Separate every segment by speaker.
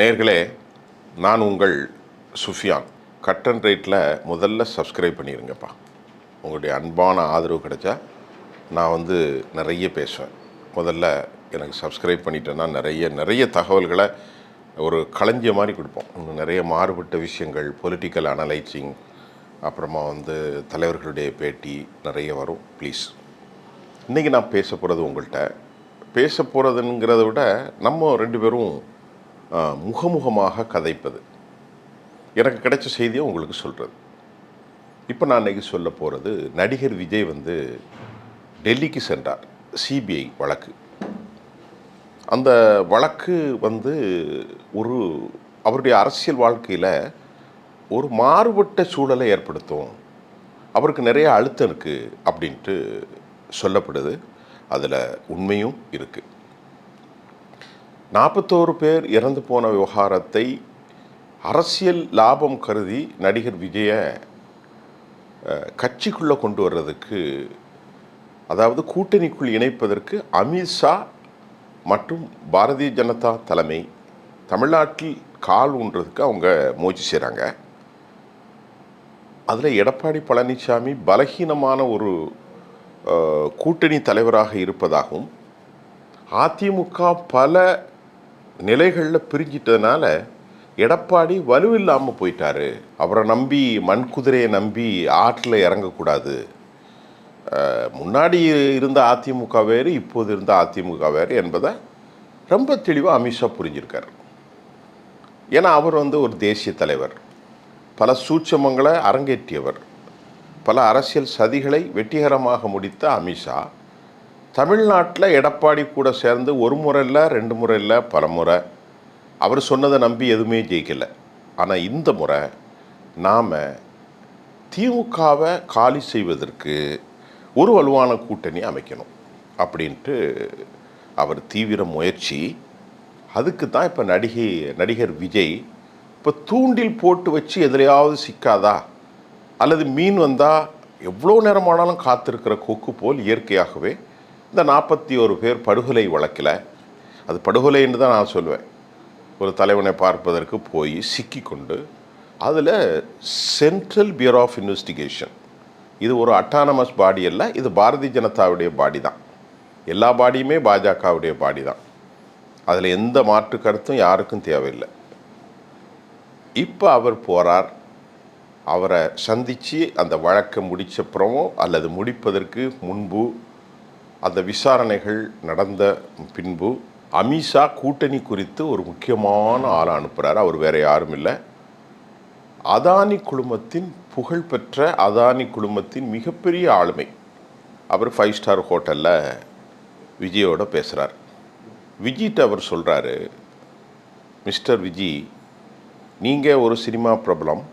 Speaker 1: நேயர்களே, நான் உங்கள் சுஃபியான். கட் அண்ட் ரைட்டில் முதல்ல சப்ஸ்கிரைப் பண்ணிடுங்கப்பா. உங்களுடைய அன்பான ஆதரவு கிடைச்சா நான் நிறைய பேசுவேன். முதல்ல எனக்கு சப்ஸ்கிரைப் பண்ணிட்டேன்னா நிறைய தகவல்களை ஒரு களஞ்சிய மாதிரி கொடுப்போம். இன்னும் நிறைய மாறுபட்ட விஷயங்கள், பொலிட்டிக்கல் அனலைசிங், அப்புறமா தலைவர்களுடைய பேட்டி நிறைய வரும். ப்ளீஸ், இன்றைக்கி நான் பேச போகிறது உங்கள்கிட்ட பேச போகிறதுங்கிறத விட நம்ம ரெண்டு பேரும் முகமுகமாக கதைப்பது, எனக்கு கிடைச்ச செய்தியை உங்களுக்கு சொல்கிறது. இப்போ நான் இன்றைக்கி சொல்ல போகிறது, நடிகர் விஜய் டெல்லிக்கு சென்றார். சிபிஐ வழக்கு. அந்த வழக்கு ஒரு அவருடைய அரசியல் வாழ்க்கையில் ஒரு மாறுபட்ட சூழலை ஏற்படுத்தும், அவருக்கு நிறைய அழுத்தம் இருக்குது அப்படின்ட்டு சொல்லப்படுது. அதில் உண்மையும் இருக்குது. 41 பேர் இறந்து போன விவகாரத்தை அரசியல் லாபம் கருதி நடிகர் விஜயை கட்சிக்குள்ளே கொண்டு வர்றதுக்கு, அதாவது கூட்டணிக்குள் இணைப்பதற்கு அமித்ஷா மற்றும் பாரதிய ஜனதா தலைமை தமிழ்நாட்டில் கால் ஊன்றதுக்கு அவங்க முயற்சி செய்கிறாங்க. அதில் எடப்பாடி பழனிசாமி பலகீனமான ஒரு கூட்டணி தலைவராக இருப்பதாகவும், அதிமுக பல நிலைகளில் பிரிஞ்சிட்டதுனால எடப்பாடி வலுவில்லாமல் போயிட்டார், அவரை நம்பி மண்குதிரையை நம்பி ஆற்றில் இறங்கக்கூடாது, முன்னாடி இருந்த அதிமுக வேறு இப்போது இருந்த அதிமுக வேறு என்பதை ரொம்ப தெளிவாக அமித்ஷா புரிஞ்சிருக்கார். ஏன்னா அவர் ஒரு தேசிய தலைவர், பல சூட்சமங்களை அரங்கேற்றியவர், பல அரசியல் சதிகளை வெற்றிகரமாக முடித்த அமித்ஷா தமிழ்நாட்டில் எடப்பாடி கூட சேர்ந்து ஒரு முறை இல்லை, 2 முறை இல்லை, பல முறை அவர் சொன்னதை நம்பி எதுவுமே ஜெயிக்கலை. ஆனால் இந்த முறை நாம் திமுகவை காலி செய்வதற்கு ஒரு வலுவான கூட்டணி அமைக்கணும் அப்படின்ட்டு அவர் தீவிர முயற்சி. அதுக்கு தான் இப்போ நடிகர் விஜய் இப்போ தூண்டில் போட்டு வச்சு எதிலையாவது சிக்காதா, அல்லது மீன் வந்தால் எவ்வளோ நேரமானாலும் காத்திருக்கிற கொக்கு போல் இயற்கையாகவே இந்த 41 பேர் படுகொலை வழக்கில், அது படுகொலை என்று தான் நான் சொல்வேன், ஒரு தலைவனை பார்ப்பதற்கு போய் சிக்கி கொண்டு, அதில் சென்ட்ரல் பியூரோ ஆஃப் இன்வெஸ்டிகேஷன், இது ஒரு அட்டானமஸ் பாடி அல்ல, இது பாரதிய ஜனதாவுடைய பாடி தான், எல்லா பாடியுமே பாஜகவுடைய பாடி தான், அதில் எந்த மாற்று கருத்தும் யாருக்கும் தேவையில்லை. இப்போ அவர் போகிறார். அவரை சந்தித்து அந்த வழக்கை முடித்தப்புறமோ அல்லது முடிப்பதற்கு முன்பு, அந்த விசாரணைகள் நடந்த பின்பு அமித்ஷா கூட்டணி குறித்து ஒரு முக்கியமான ஆளை அனுப்புகிறார். அவர் வேறு யாரும் இல்லை, அதானி குழுமத்தின் புகழ்பெற்ற அதானி குழுமத்தின் மிகப்பெரிய ஆளுமை. அவர் 5 ஸ்டார் ஹோட்டலில் விஜயோட பேசுகிறார். விஜய்கிட்ட அவர் சொல்கிறாரு, மிஸ்டர் விஜய், நீங்கள் ஒரு சினிமா பிரபலம்,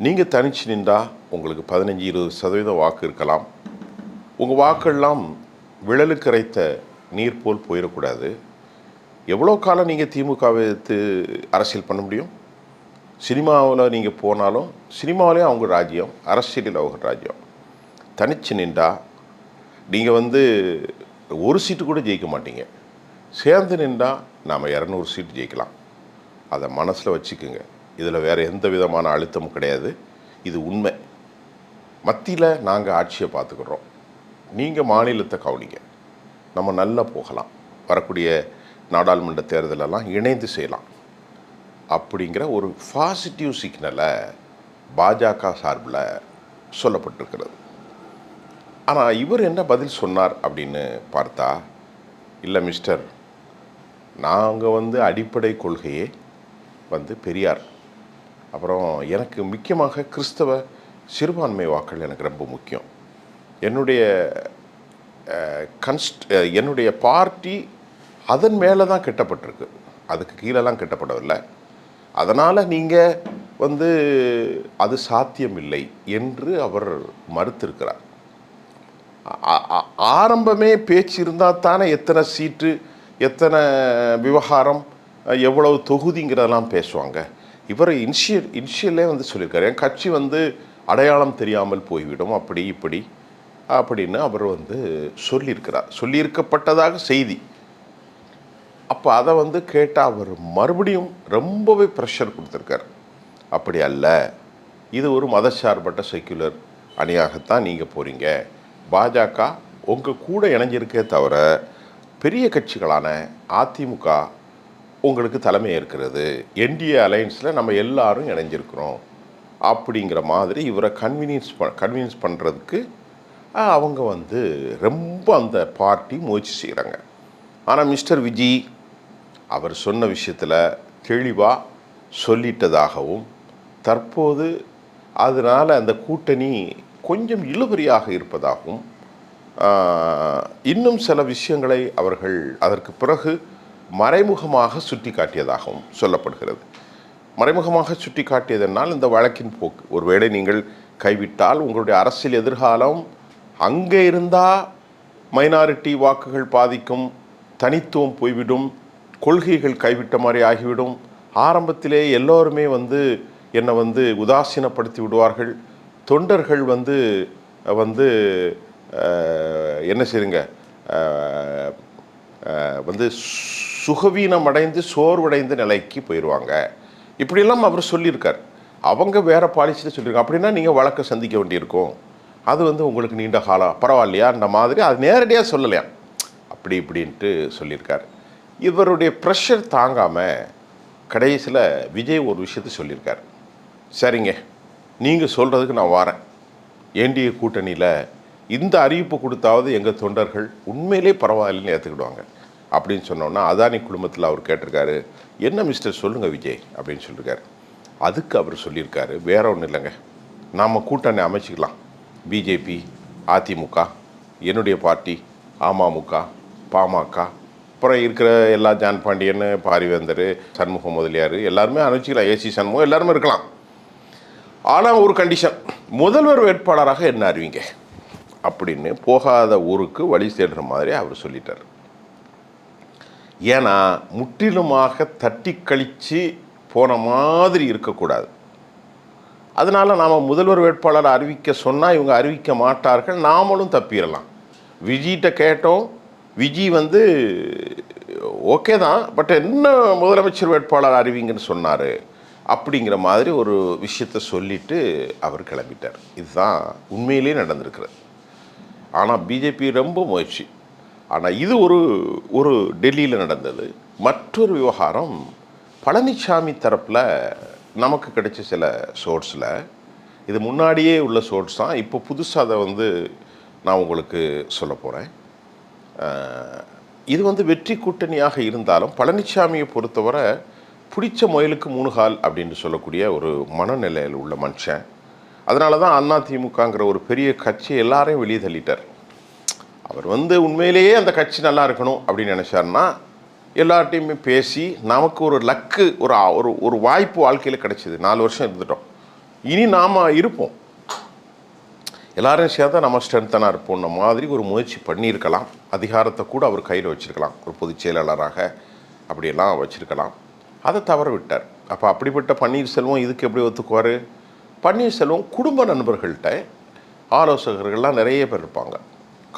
Speaker 1: நீங்கள் தனிச்சு நின்றால் உங்களுக்கு 15-20% வாக்கு இருக்கலாம், உங்கள் வாக்கெல்லாம் விழலுக்கு இறைத்த நீர் போல் போயிடக்கூடாது, எவ்வளோ காலம் நீங்கள் திமுகவை எடுத்து அரசியல் பண்ண முடியும், சினிமாவில் நீங்கள் போனாலும் சினிமாவிலேயும் அவங்க ராஜ்யம், அரசியலில் அவங்க ராஜ்யம், தனிச்சு நின்றா நீங்கள் ஒரு சீட்டு கூட ஜெயிக்க மாட்டீங்க, சேர்ந்து நின்றா நாம் 200 சீட்டு ஜெயிக்கலாம், அதை மனசில் வச்சுக்குங்க, இதில் வேறு எந்த விதமான அழுத்தமும் கிடையாது, இது உண்மை, மத்தியில் நாங்கள் ஆட்சியை பார்த்துக்கிறோம், நீங்கள் மாநிலத்தை கவனிங்க, நம்ம நல்லா போகலாம், வரக்கூடிய நாடாளுமன்ற தேர்தலெல்லாம் இணைந்து செய்யலாம் அப்படிங்கிற ஒரு பாசிட்டிவ் சிக்னலை பாஜக சார்பில் சொல்லப்பட்டிருக்கிறது. ஆனால் இவர் என்ன பதில் சொன்னார் அப்படின்னு பார்த்தா, இல்லை மிஸ்டர், நாங்கள் அடிப்படை கொள்கையே பெரியார், அப்புறம் எனக்கு முக்கியமாக கிறிஸ்தவ சிறுபான்மை வாக்கள் எனக்கு ரொம்ப முக்கியம், என்னுடைய பார்ட்டி அதன் மேலே தான் கட்டப்பட்டிருக்கு, அதுக்கு கீழெல்லாம் கட்டப்படவில்லை, அதனால் நீங்கள் அது சாத்தியமில்லை என்று அவர் மறுத்திருக்கிறார். ஆரம்பமே பேச்சு இருந்தால் தானே எத்தனை சீட்டு, எத்தனை விவகாரம், எவ்வளவு தொகுதிங்கிறதெல்லாம் பேசுவாங்க. இவர் இனிஷியலே சொல்லியிருக்காரு, என் கட்சி அடையாளம் தெரியாமல் போய்விடும், அப்படி இப்படி அப்படின்னு அவர் சொல்லியிருக்கிறார், சொல்லியிருக்கப்பட்டதாக செய்தி. அப்போ அதை வந்து கேட்டால் அவர் மறுபடியும் ரொம்பவே ப்ரெஷர் கொடுத்துருக்கார். அப்படி அல்ல, இது ஒரு மதச்சார்பற்ற செக்யுலர் அணியாகத்தான் நீங்கள் போகிறீங்க. பாஜக உங்கள் கூட இணைஞ்சிருக்கே தவிர பெரிய கட்சிகளான அதிமுக உங்களுக்கு தலைமை இருக்கிறது. என்டிஏ அலையன்ஸில் நம்ம எல்லாரும் இணைஞ்சிருக்கிறோம் அப்படிங்கிற மாதிரி இவரை கன்வீனியன்ஸ் பண்ணுறதுக்கு அவங்க வந்து ரொம்ப அந்த பார்ட்டி முயற்சி செய்கிறாங்க. ஆனால் மிஸ்டர் விஜி அவர் சொன்ன விஷயத்தில் தெளிவாக சொல்லிட்டதாகவும், தற்போது அதனால் அந்த கூட்டணி கொஞ்சம் இழுபறியாக இருப்பதாகவும், இன்னும் சில விஷயங்களை அவர்கள் அதற்கு பிறகு மறைமுகமாக சுட்டி காட்டியதாகவும் சொல்லப்படுகிறது. மறைமுகமாக சுட்டி காட்டியதனால் இந்த வழக்கின் போக்கு, ஒருவேளை நீங்கள் கைவிட்டால் உங்களுடைய அரசியல் எதிர்காலம் அங்கே இருந்தால் மைனாரிட்டி வாக்குகள் பாதிக்கும், தனித்துவம் போய்விடும், கொள்கைகள் கைவிட்ட மாதிரி ஆகிவிடும், ஆரம்பத்திலே எல்லோருமே வந்து என்னை வந்து உதாசீனப்படுத்தி விடுவார்கள், தொண்டர்கள் வந்து வந்து என்ன செய்யுங்க வந்து சுகவீனமடைந்து சோர்வடைந்த நிலைக்கு போயிடுவாங்க. இப்படியெல்லாம் அவர் சொல்லியிருக்கார். அவங்க வேறு பாலிசியில் சொல்லியிருக்காங்க. அப்படின்னா நீங்கள் வழக்கை சந்திக்க வேண்டியிருக்கும், அது வந்து உங்களுக்கு நீண்ட காலம் பரவாயில்லையான்ற மாதிரி அது நேரடியாக சொல்லலையா, அப்படி இப்படின்ட்டு சொல்லியிருக்கார். இவருடைய ப்ரெஷர் தாங்காமல் கடைசியில் விஜய் ஒரு விஷயத்தை சொல்லியிருக்கார். சரிங்க, நீங்கள் சொல்கிறதுக்கு நான் வரேன், என்டிஏ கூட்டணியில் இந்த அறிவிப்பு கொடுத்தாவது எங்கள் தொண்டர்கள் உண்மையிலே பரவாயில்லைன்னு ஏற்றுக்கிடுவாங்க அப்படின்னு சொன்னோன்னா, அதானி குழுமத்தில் அவர் கேட்டிருக்காரு, என்ன மிஸ்டர் சொல்லுங்கள் விஜய் அப்படின்னு சொல்லியிருக்காரு. அதுக்கு அவர் சொல்லியிருக்காரு, வேற ஒன்றும் இல்லைங்க, நாம் கூட்டணி அமைச்சிக்கலாம், பிஜேபி, அதிமுக, என்னுடைய பார்ட்டி, அமமுக, பாமக, அப்புறம் இருக்கிற எல்லா ஜான் பாண்டியன், பாரிவேந்தர், சண்முகம் முதலியார் எல்லாருமே அமைச்சிக்கலாம், ஏசி சண்முகம் எல்லாருமே இருக்கலாம். ஆனால் ஒரு கண்டிஷன், முதல்வர் வேட்பாளராக என்ன அறிவிங்க அப்படின்னு போகாத ஊருக்கு வழி தேடுற மாதிரி அவர் சொல்லிட்டார். ஏன்னா முற்றிலுமாக தட்டி கழித்து போன மாதிரி இருக்கக்கூடாது. அதனால் நாம் முதல்வர் வேட்பாளர் அறிவிக்க சொன்னால் இவங்க அறிவிக்க மாட்டார்கள், நாமளும் தப்பிடலாம். விஜிகிட்ட கேட்டோம், விஜி வந்து ஓகே தான், பட் என்ன முதலமைச்சர் வேட்பாளர் அறிவிங்கன்னு சொன்னார் அப்படிங்கிற மாதிரி ஒரு விஷயத்தை சொல்லிவிட்டு அவர் கிளம்பிட்டார். இதுதான் உண்மையிலே நடந்திருக்கிறது. ஆனால் பிஜேபி ரொம்ப முயற்சி. ஆனால் இது ஒரு டெல்லியில் நடந்தது. மற்றொரு விவகாரம், பழனிசாமி தரப்பில் நமக்கு கிடைச்ச சில சோர்ஸில், இது முன்னாடியே உள்ள சோர்ஸ் தான், இப்போ புதுசாக அதை வந்து நான் உங்களுக்கு சொல்ல போகிறேன். இது வந்து வெற்றி கூட்டணியாக இருந்தாலும் பழனிசாமியை பொறுத்தவரை பிடிச்ச முயலுக்கு 3 கால் அப்படின்னு சொல்லக்கூடிய ஒரு மனநிலையில் உள்ள மனுஷன். அதனால தான் அதிமுகங்கிற ஒரு பெரிய கட்சி எல்லாரையும் வெளியே தள்ளிட்டார். அவர் வந்து உண்மையிலேயே அந்த கட்சி நல்லா இருக்கணும் அப்படின்னு நினச்சாருன்னா எல்லார்ட்டையுமே பேசி நமக்கு ஒரு லக்கு, ஒரு வாய்ப்பு வாழ்க்கையில் கிடைச்சிது. 4 வருஷம் இருந்துட்டோம், இனி நாம் இருப்போம், எல்லாரும் சேர்ந்தா நம்ம ஸ்ட்ரென்த்தனாக இருப்போம்ன மாதிரி ஒரு முயற்சி பண்ணியிருக்கலாம். அதிகாரத்தை கூட அவர் கையில் வச்சுருக்கலாம், ஒரு பொதுச் செயலாளராக அப்படியெல்லாம் வச்சுருக்கலாம். அதை தவற விட்டார். அப்போ அப்படிப்பட்ட பன்னீர்செல்வம் இதுக்கு எப்படி ஒத்துக்குவார்? பன்னீர்செல்வம் குடும்ப நண்பர்கள்ட்ட ஆலோசகர்கள்லாம் நிறைய பேர் இருப்பாங்க,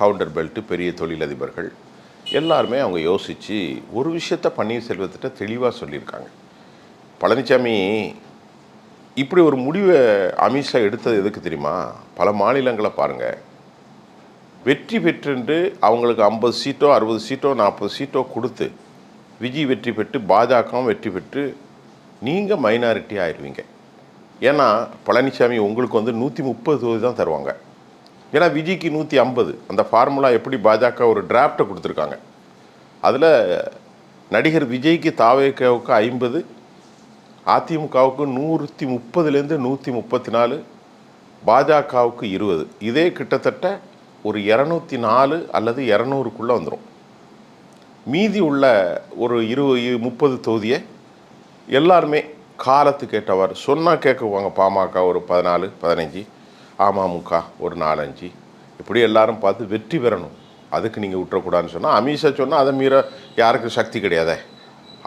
Speaker 1: கவுண்டர் பெல்ட்டு, பெரிய தொழிலதிபர்கள் எல்லாருமே அவங்க யோசித்து ஒரு விஷயத்த பன்னீர்செல்வத்திட்ட தெளிவாக சொல்லியிருக்காங்க. பழனிசாமி இப்படி ஒரு முடிவை அமித்ஷா எடுத்தது எதுக்கு தெரியுமா? பல மாநிலங்களை பாருங்கள், வெற்றி பெற்றுண்டு அவங்களுக்கு 50 சீட்டோ 60 சீட்டோ 40 சீட்டோ கொடுத்து விஜய் வெற்றி பெற்று பாஜகவும் வெற்றி பெற்று நீங்கள் மைனாரிட்டி ஆயிடுவீங்க. ஏன்னா பழனிசாமி உங்களுக்கு வந்து 130 தொகுதி தான் தருவாங்க. ஏன்னா விஜய்க்கு 150. அந்த ஃபார்முலா எப்படி பாஜக ஒரு டிராஃப்டை கொடுத்துருக்காங்க. அதில் நடிகர் விஜய்க்கு தாவேக்காவுக்கு 50, அதிமுகவுக்கு 130லேருந்து 134, பாஜகவுக்கு 20. இதே கிட்டத்தட்ட ஒரு 204 அல்லது 200க்குள்ளே வந்துடும். மீதி உள்ள ஒரு 20-30 தொகுதியை எல்லாருமே காலத்துக்கு ஏற்றவாறு சொன்னால் கேட்குவாங்க. பாமக ஒரு 14-15, அமமுக ஒரு 4-5, இப்படி எல்லாரும் பார்த்து வெற்றி பெறணும், அதுக்கு நீங்கள் விட்டுறக்கூடாதுன்னு சொன்னால், அமித்ஷா சொன்னால் அதை மீற யாருக்கு சக்தி கிடையாதே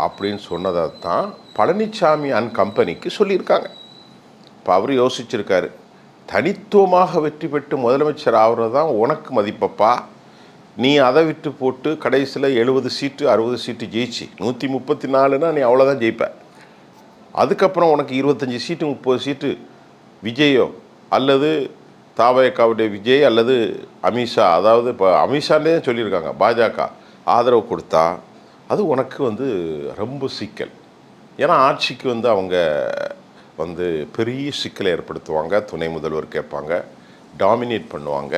Speaker 1: அப்படின்னு சொன்னதை தான் பழனிசாமி அண்ட் கம்பெனிக்கு சொல்லியிருக்காங்க. இப்போ அவர் யோசிச்சிருக்காரு, தனித்துவமாக வெற்றி பெற்று முதலமைச்சர் ஆகிறது தான் உனக்கு மதிப்பப்பா, நீ அதை விட்டு போட்டு கடைசியில் 70 சீட்டு 60 சீட்டு ஜெயிச்சு 134னா நீ அவ்வளோதான் ஜெயிப்ப. அதுக்கப்புறம் உனக்கு 25 சீட்டு 30 சீட்டு விஜயோ அல்லது தாவேகாவுடைய விஜய் அல்லது அமித்ஷா, அதாவது இப்போ அமித்ஷானே சொல்லியிருக்காங்க பாஜக ஆதரவு கொடுத்தா அது உனக்கு ரொம்ப சிக்கல். ஏன்னா ஆட்சிக்கு அவங்க பெரிய சிக்கலை ஏற்படுத்துவாங்க. துணை முதல்வர் கேட்பாங்க, டாமினேட் பண்ணுவாங்க.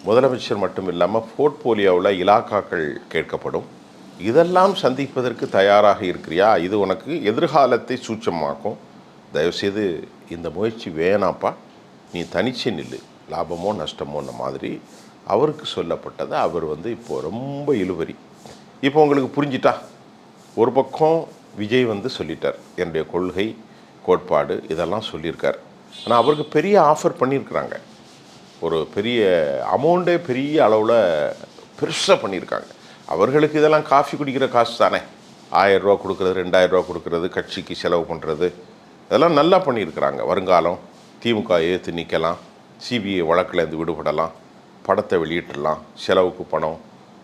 Speaker 1: முதலமைச்சர் மட்டும் இல்லாமல் போர்ட்போலியோவில் இலாக்காக்கள் கேட்கப்படும். இதெல்லாம் சந்திப்பதற்கு தயாராக இருக்கிறியா? இது உனக்கு எதிர்காலத்தை சூட்சமாக்கும். தயவுசெய்து இந்த முயற்சி வேணாப்பா, நீ தனிச்சு நில்லு, லாபமோ நஷ்டமோன்ன மாதிரி அவருக்கு சொல்லப்பட்டதை அவர் இப்போது ரொம்ப இழுவரி. இப்போ உங்களுக்கு புரிஞ்சிட்டா? ஒரு பக்கம் விஜய் சொல்லிட்டார், என்னுடைய கொள்கை கோட்பாடு இதெல்லாம் சொல்லியிருக்கார். ஆனால் அவருக்கு பெரிய ஆஃபர் பண்ணியிருக்கிறாங்க. ஒரு பெரிய அமௌண்ட்டே பெரிய அளவில் பெருசாக பண்ணியிருக்காங்க. அவர்களுக்கு இதெல்லாம் காஃபி குடிக்கிற காசு தானே. 1000 ரூபா கொடுக்குறது, 2000 ரூபா கொடுக்குறது, கட்சிக்கு செலவு பண்ணுறது, இதெல்லாம் நல்லா பண்ணியிருக்கிறாங்க. வருங்காலம் திமுக ஏற்று நிற்கலாம், சிபிஐ வழக்கிலேருந்து விடுபடலாம், படத்தை வெளியிட்டுடலாம், செலவுக்கு பணம்,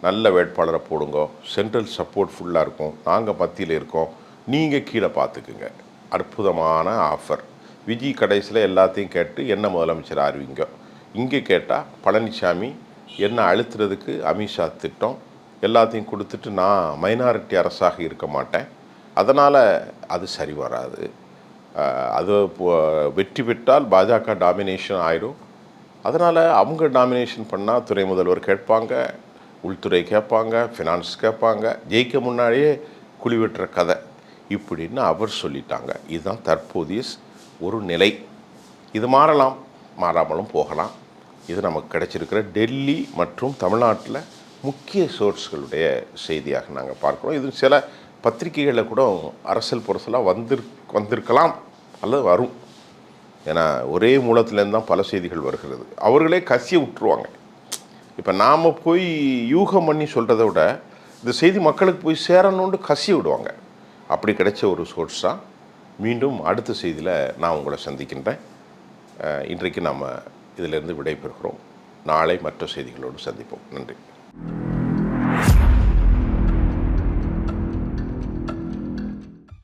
Speaker 1: நல்ல வேட்பாளரை போடுங்க, சென்ட்ரல் சப்போர்ட் ஃபுல்லாக இருக்கும், நாங்கள் மத்தியில் இருக்கோம், நீங்கள் கீழே பார்த்துக்குங்க. அற்புதமான ஆஃபர். விஜய் கடைசியில் எல்லாத்தையும் கேட்டு என்ன முதலமைச்சர் ஆறுவீங்க. இங்கே கேட்டால் பழனிசாமி என்ன அழுத்துறதுக்கு அமித்ஷா திட்டம் எல்லாத்தையும் கொடுத்துட்டு நான் மைனாரிட்டி அரசாக இருக்க மாட்டேன், அதனால் அது சரி வராது. அது வெற்றி பெற்றால் பாஜக டாமினேஷன் ஆயிடும். அதனால் அவங்க டாமினேஷன் பண்ணால் துணை முதல்வர் கேட்பாங்க, உள்துறை கேட்பாங்க, ஃபினான்ஸ் கேட்பாங்க, ஜெயிக்க முன்னாடியே குழி வெட்டுற கதை இப்படின்னு அவர் சொல்லிட்டாங்க. இதுதான் தற்போதைய ஒரு நிலை. இது மாறலாம், மாறாமலும் போகலாம். இது நமக்கு கிடைச்சிருக்கிற டெல்லி மற்றும் தமிழ்நாட்டில் முக்கிய சோர்ஸ்களுடைய செய்தியாக நாங்கள் பார்க்குறோம். இது சில பத்திரிகைகளில் கூட அரசியல் புரசலாக வந்திருக்கலாம் அல்லது வரும். ஏன்னா ஒரே மூலத்துலேருந்து தான் பல செய்திகள் வருகிறது. அவர்களே கசிய விட்டுருவாங்க. இப்போ நாம் போய் யூகம் பண்ணி சொல்கிறத விட இந்த செய்தி மக்களுக்கு போய் சேரணுன்னு கசிய விடுவாங்க. அப்படி கிடைச்ச ஒரு சோர்ஸ் தான். மீண்டும் அடுத்த செய்தியில் நான் உங்களை சந்திக்கின்றேன். இன்றைக்கு நாம் இதிலிருந்து விடைபெறுகிறோம். நாளை மற்ற செய்திகளோடு சந்திப்போம். நன்றி.